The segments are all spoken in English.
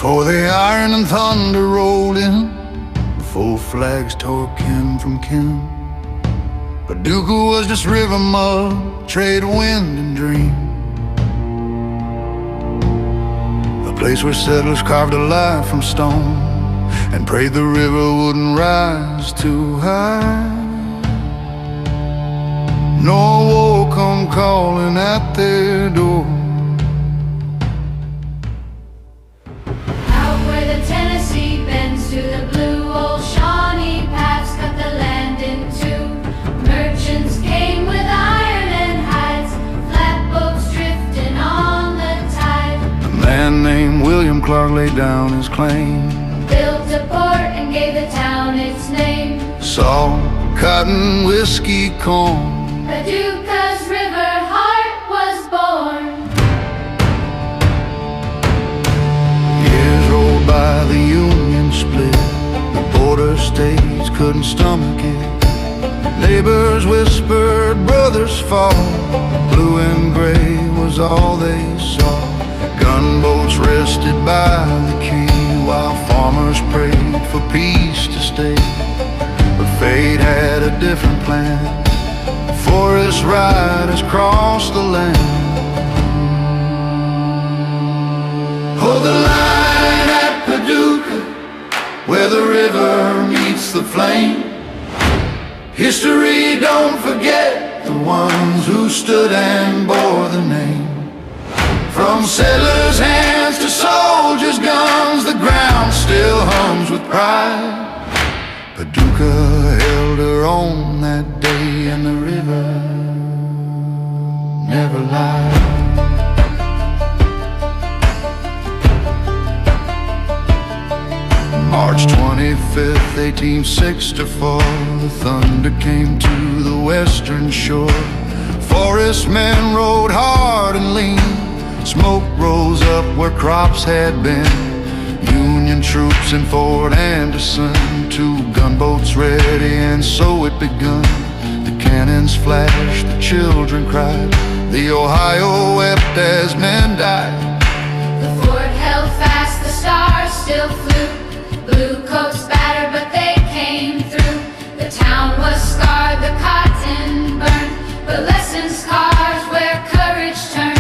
Before the iron and thunder rolled in, before flags tore kin from kin, Paducah was just river mud, trade wind and dream. A place where settlers carved a life from stone and prayed the river wouldn't rise too high, nor war come calling at their door. Out where the Tennessee bends to the blue, old Shawnee paths cut the land in two. Merchants came with iron and hides, flatboats drifting on the tide. A man named William Clark laid down his claim, Built a port and gave the town its name. salt, cotton, whiskey, corn. Paducah's river heart was born. Years rolled by, the Union split. The border states couldn't stomach it. Neighbors whispered, brothers fought. Blue and gray was all they saw. Gunboats rested by the quay while farmers prayed for peace to stay. But fate had a different plan. Forest riders crossed the land. Hold the line at Paducah, where the river meets the flame. History don't forget the ones who stood and bore the name. From settlers' hands to soldiers' guns, the ground still hums with pride. Paducah held her own that day, and the river never lied. March 25th, 1864, the thunder came to the western shore. Forest men rode hard and lean. Smoke rose up where crops had been. Union troops in Fort Anderson, 2 gunboats ready, and so it begun. The cannons flashed, the children cried, the Ohio wept as men died. The fort held fast, the stars still flew. Blue coats battered, but they came through. The town was scarred, the cotton burned, but lessons scars where courage turned.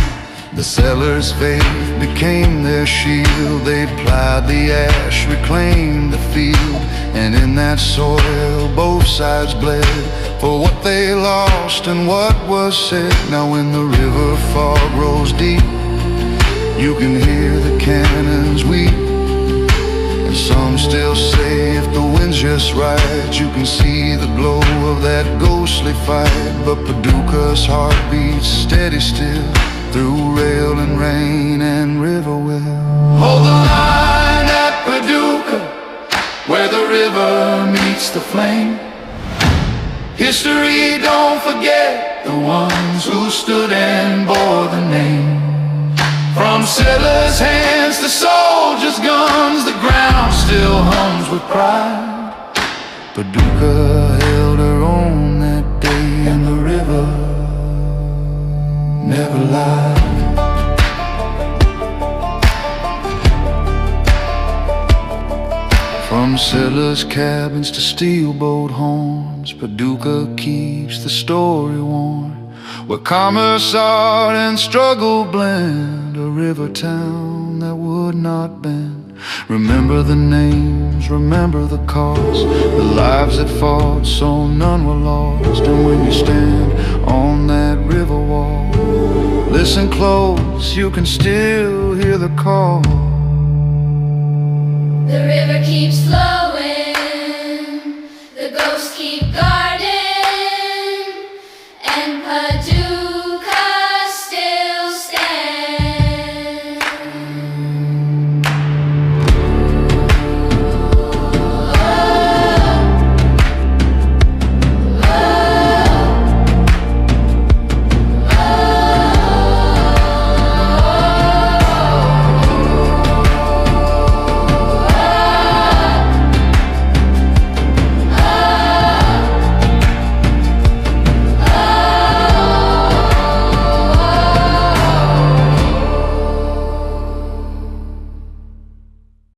The settlers' faith became their shield. They plied the ash, reclaimed the field, and in that soil both sides bled for what they lost and what was said. Now when the river fog rose deep, you can hear the cannons weep. And some still say if the wind's just right, you can see the glow of that ghostly fight. But Paducah's heart beats steady still, through rail and rain and river well. Hold the line at Paducah, where the river meets the flame. History don't forget the ones who stood and bore the name. From settlers' hands to soldiers' guns, the ground still hums with pride. Paducah held her own that day, and the river never lied. From settlers' cabins to steelboat horns, Paducah keeps the story warm, where commerce, art, and struggle blend. A river town that would not bend. Remember the names, remember the cost, the lives that fought so none were lost. And when you stand on that river wall, listen close, you can still hear the call. The river keeps flowing, the ghosts keep guarding.